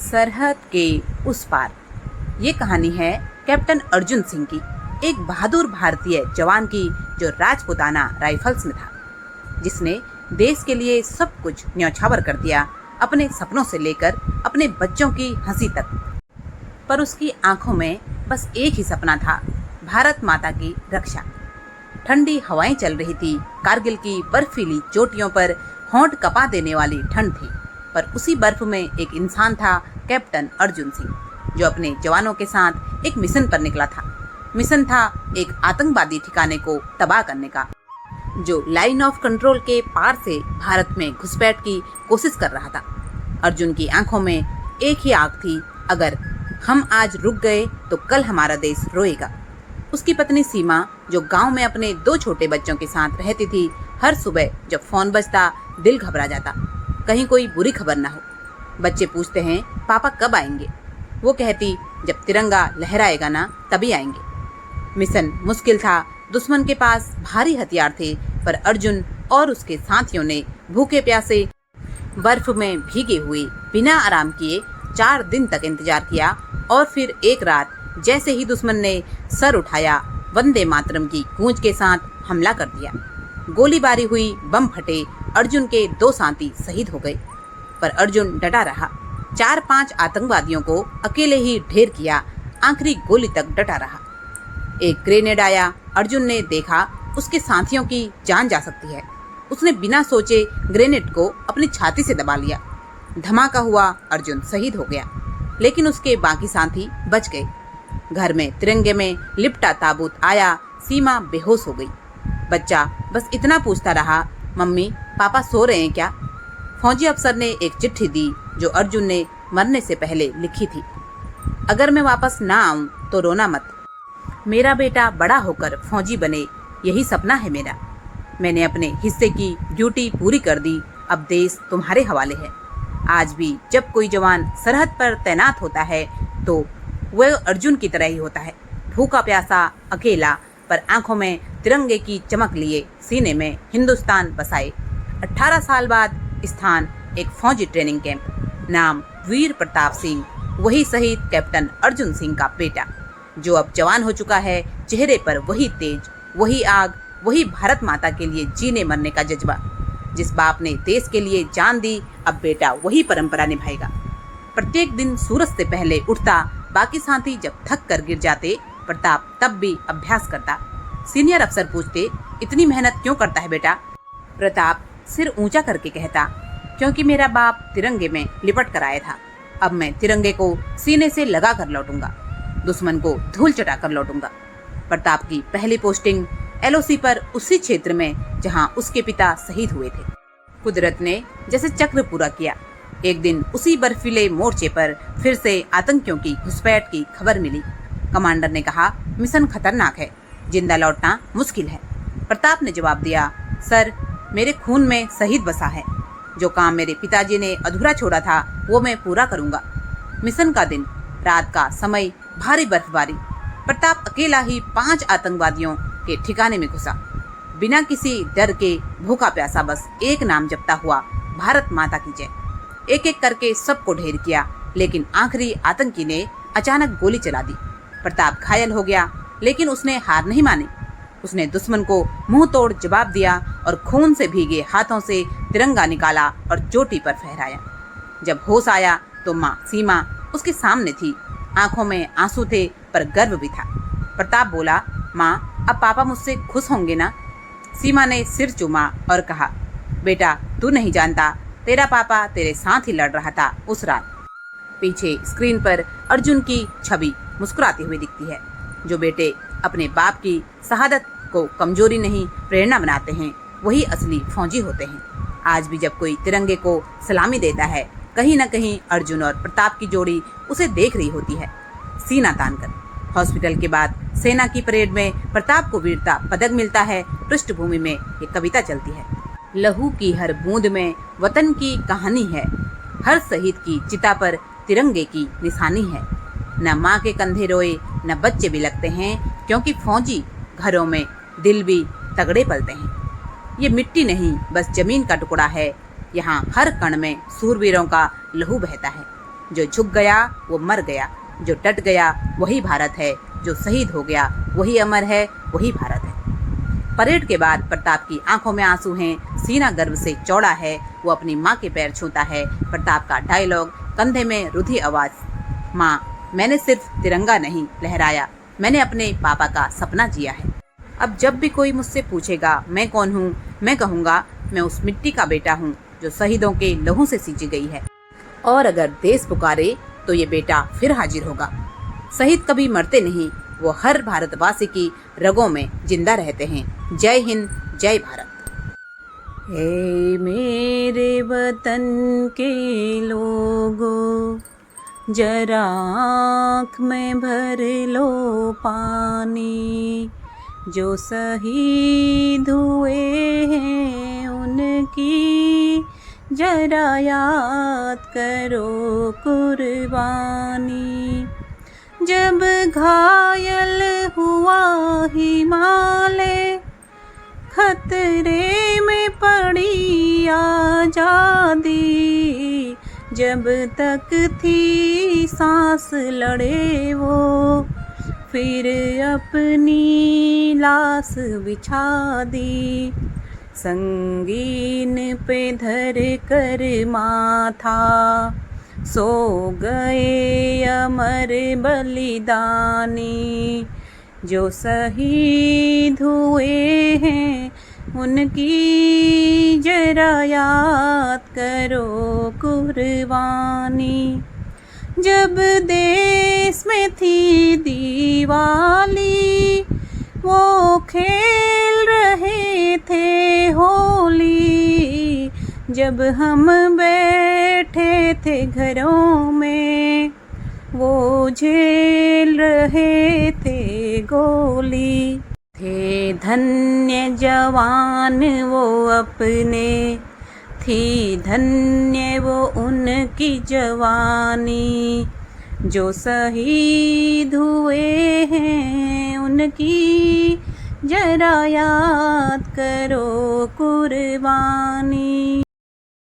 सरहद के उस पार। ये कहानी है कैप्टन अर्जुन सिंह की, एक बहादुर भारतीय जवान की जो राजपूताना राइफल्स में था, जिसने देश के लिए सब कुछ न्यौछावर कर दिया, अपने सपनों से लेकर अपने बच्चों की हंसी तक। पर उसकी आंखों में बस एक ही सपना था, भारत माता की रक्षा। ठंडी हवाएं चल रही थी, कारगिल की बर्फीली चोटियों पर होंठ कपा देने वाली ठंड थी, पर उसी बर्फ में एक इंसान था, कैप्टन अर्जुन सिंह, जो अपने जवानों के साथ एक मिशन पर निकला था। मिशन था एक आतंकवादी ठिकाने को तबाह करने का, जो लाइन ऑफ कंट्रोल के पार से भारत में घुसपैठ की कोशिश कर रहा था। अर्जुन की आंखों में एक ही आग थी, अगर हम आज रुक गए तो कल हमारा देश रोएगा। उसकी पत्नी सीमा, जो गांव में अपने 2 छोटे बच्चों के साथ रहती थी, हर सुबह जब फोन बजता दिल घबरा जाता, कहीं कोई बुरी खबर ना हो। बच्चे पूछते हैं पापा कब आएंगे, वो कहती जब तिरंगा लहराएगा ना तभी आएंगे। मिशन मुश्किल था, दुश्मन के पास भारी हथियार थे, पर अर्जुन और उसके साथियों ने भूखे प्यासे बर्फ में भीगे हुए बिना आराम किए 4 दिन तक इंतजार किया, और फिर एक रात जैसे ही दुश्मन ने सर उठाया, वंदे मातरम की गूंज के साथ हमला कर दिया। गोलीबारी हुई, बम फटे, अर्जुन के 2 साथी शहीद हो गए, पर अर्जुन डटा रहा। 4-5 आतंकवादियों को अकेले ही ढेर किया, आखिरी गोली तक डटा रहा। एक ग्रेनेड आया, अर्जुन ने देखा उसके साथियों की जान जा सकती है। उसने बिना सोचे ग्रेनेड को अपनी छाती से दबा लिया। धमाका हुआ, अर्जुन शहीद हो गया, लेकिन उसके बाकी साथी बच गए। घर में तिरंगे में लिपटा ताबूत आया, सीमा बेहोश हो गई। बच्चा बस इतना पूछता रहा, मम्मी पापा सो रहे हैं क्या? फौजी अफसर ने एक चिट्ठी दी जो अर्जुन ने मरने से पहले लिखी थी। अगर मैं वापस ना आऊं तो रोना मत, मेरा बेटा बड़ा होकर फौजी बने, यही सपना है मेरा। मैंने अपने हिस्से की ड्यूटी पूरी कर दी, अब देश तुम्हारे हवाले है। आज भी जब कोई जवान सरहद पर तैनात होता है तो वह अर्जुन की तरह ही होता है, भूखा प्यासा, अकेला, पर आंखों में तिरंगे की चमक लिए, सीने में हिंदुस्तान बसाए। 18 साल बाद स्थान एक फौजी ट्रेनिंग कैंप, नाम वीर प्रताप सिंह, वही शहीद कैप्टन अर्जुन सिंह का बेटा, जो अब जवान हो चुका है। चेहरे पर वही तेज, वही आग, वही भारत माता के लिए जीने मरने का जज्बा। जिस बाप ने देश के लिए जान दी, अब बेटा वही परंपरा निभाएगा। प्रत्येक दिन सूरज से पहले उठता, बाकी साथी जब थक कर गिर जाते, प्रताप तब भी अभ्यास करता। सीनियर अफसर पूछते, इतनी मेहनत क्यों करता है बेटा? प्रताप सिर ऊंचा करके कहता, क्योंकि मेरा बाप तिरंगे में लिपट कर आया था, अब मैं तिरंगे को सीने से लगा कर लौटूंगा, दुश्मन को धूल चटा कर लौटूंगा। प्रताप की पहली पोस्टिंग LOC पर, उसी क्षेत्र में जहां उसके पिता शहीद हुए थे। कुदरत ने जैसे चक्र पूरा किया। एक दिन उसी बर्फीले मोर्चे पर फिर से आतंकियों की घुसपैठ की खबर मिली। कमांडर ने कहा, मिशन खतरनाक है, जिंदा लौटना मुश्किल है। प्रताप ने जवाब दिया, सर मेरे खून में शहीद बसा है, जो काम मेरे पिताजी ने अधूरा छोड़ा था वो मैं पूरा करूंगा। मिशन का दिन, रात का समय, भारी बर्फबारी। प्रताप अकेला ही 5 आतंकवादियों के ठिकाने में घुसा, बिना किसी डर के, भूखा प्यासा, बस एक नाम जपता हुआ, भारत माता की जय। एक एक करके सबको ढेर किया, लेकिन आखिरी आतंकी ने अचानक गोली चला दी। प्रताप घायल हो गया, लेकिन उसने हार नहीं मानी। उसने दुश्मन को मुंह तोड़ जवाब दिया और खून से भीगे हाथों से तिरंगा निकाला और चोटी पर फहराया। जब होश आया तो माँ सीमा उसके सामने थी, आंखों में आंसू थे पर गर्व भी था। प्रताप बोला, माँ अब पापा मुझसे खुश होंगे ना? सीमा ने सिर चूमा और कहा, बेटा तू नहीं जानता, तेरा पापा तेरे साथ ही लड़ रहा था उस रात। पीछे स्क्रीन पर अर्जुन की छवि मुस्कुराती हुई दिखती है। जो बेटे अपने बाप की शहादत को कमजोरी नहीं प्रेरणा बनाते हैं, वही असली फौजी होते हैं। आज भी जब कोई तिरंगे को सलामी देता है, कहीं न कहीं अर्जुन और प्रताप की जोड़ी उसे देख रही होती है, सीना तान कर। हॉस्पिटल के बाद सेना की परेड में प्रताप को वीरता पदक मिलता है। पृष्ठभूमि में ये कविता चलती है, लहू की हर बूंद में वतन की कहानी है, हर शहीद की चिता पर तिरंगे की निशानी है। न माँ के कंधे रोए न बच्चे बिलखते हैं, क्योंकि फौजी घरों में दिल भी तगड़े पलते हैं। ये मिट्टी नहीं बस जमीन का टुकड़ा है, यहाँ हर कण में सूरवीरों का लहू बहता है। जो झुक गया वो मर गया, जो डट गया वही भारत है, जो शहीद हो गया वही अमर है, वही भारत है। परेड के बाद प्रताप की आंखों में आंसू हैं, सीना गर्व से चौड़ा है, वो अपनी माँ के पैर छूता है। प्रताप का डायलॉग, कंधे में रुधी आवाज, माँ मैंने सिर्फ तिरंगा नहीं लहराया, मैंने अपने पापा का सपना जिया है। अब जब भी कोई मुझसे पूछेगा मैं कौन हूँ, मैं कहूँगा मैं उस मिट्टी का बेटा हूँ जो शहीदों के लहू से सींची गई है। और अगर देश पुकारे तो ये बेटा फिर हाजिर होगा। शहीद कभी मरते नहीं, वो हर भारतवासी की रगों में जिंदा रहते हैं। जय हिंद, जय भारत। हे मेरे वतन के लोगों, जरा आँख में भर लो पानी, जो शहीद हुए हैं उनकी जरा याद करो कुर्बानी। जब घायल हुआ हिमालय, खतरे में पड़ी आजादी, जब तक थी सांस लड़े वो फिर अपनी लाश बिछा दी। संगीन पे धर कर माथा सो गए अमर बलिदानी, जो शहीद हुए हैं उनकी जरा याद करो कुर्बानी। जब देश में थी दिवाली, वो खेल रहे थे होली, जब हम बैठे थे घरों में वो झेल रहे थे गोली। थे धन्य जवान वो अपने, थी धन्य वो उनकी जवानी, जो शहीद हुए हैं उनकी जरा याद करो कुर्बानी।